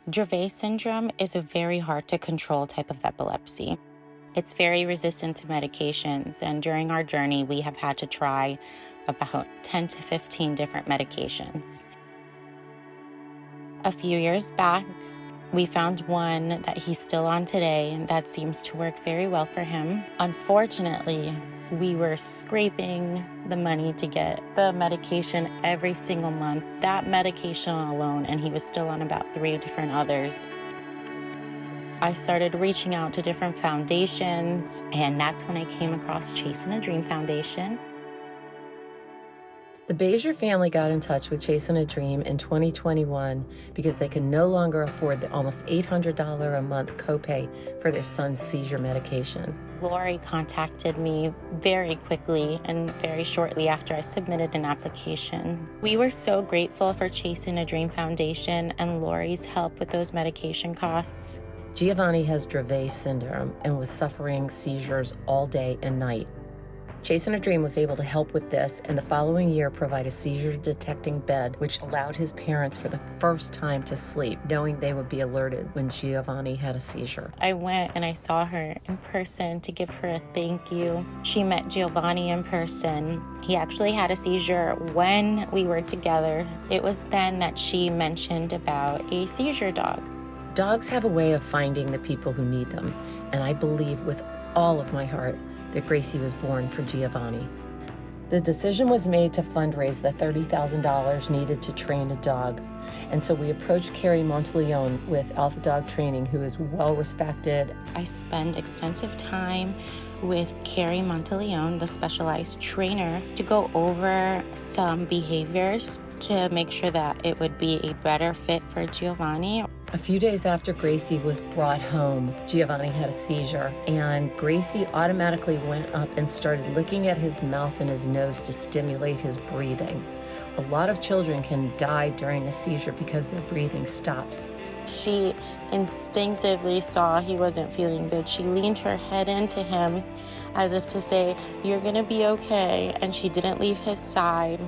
Dravet Syndrome is a very hard to control type of epilepsy. It's very resistant to medications, and during our journey, we have had to try about 10 to 15 different medications. A few years back, we found one that he's still on today that seems to work very well for him. Unfortunately, we were scraping the money to get the medication every single month, that medication alone, and he was still on about 3 different others. I started reaching out to different foundations, and that's when I came across Chasin A Dream Foundation. The Seizure family got in touch with Chasin A Dream in 2021 because they could no longer afford the almost $800 a month copay for their son's seizure medication. Lori contacted me very quickly and very shortly after I submitted an application. We were so grateful for Chasin A Dream Foundation and Lori's help with those medication costs. Giovanni has Dravet Syndrome and was suffering seizures all day and night. Chasin A Dream was able to help with this, and the following year provide a seizure-detecting bed, which allowed his parents for the first time to sleep, knowing they would be alerted when Giovanni had a seizure. I went and I saw her in person to give her a thank you. She met Giovanni in person. He actually had a seizure when we were together. It was then that she mentioned about a seizure dog. Dogs have a way of finding the people who need them, and I believe with all of my heart that Gracie was born for Giovanni. The decision was made to fundraise the $30,000 needed to train a dog, and so we approached Carrie Monteleone with Alpha Dog Training, who is well respected. I spend extensive time with Carrie Monteleone, the specialized trainer, to go over some behaviors to make sure that it would be a better fit for Giovanni. A few days after Gracie was brought home, Giovanni had a seizure, and Gracie automatically went up and started licking at his mouth and his nose to stimulate his breathing. A lot of children can die during a seizure because their breathing stops. She instinctively saw he wasn't feeling good. She leaned her head into him as if to say, "You're gonna be okay," and she didn't leave his side.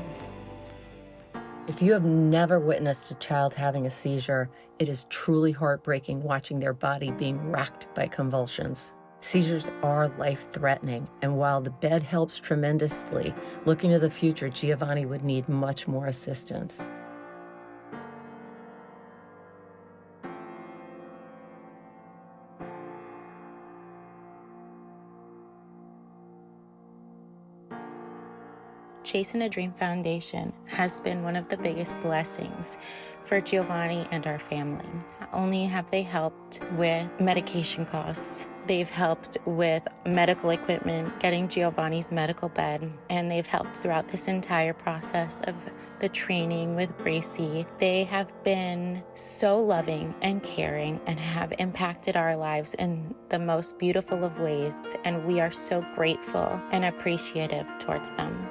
If you have never witnessed a child having a seizure, it is truly heartbreaking watching their body being racked by convulsions. Seizures are life-threatening, and while the bed helps tremendously, looking to the future, Giovanni would need much more assistance. Chasin A Dream Foundation has been one of the biggest blessings for Giovanni and our family. Not only have they helped with medication costs, they've helped with medical equipment, getting Giovanni's medical bed, and they've helped throughout this entire process of the training with Gracie. They have been so loving and caring and have impacted our lives in the most beautiful of ways, and we are so grateful and appreciative towards them.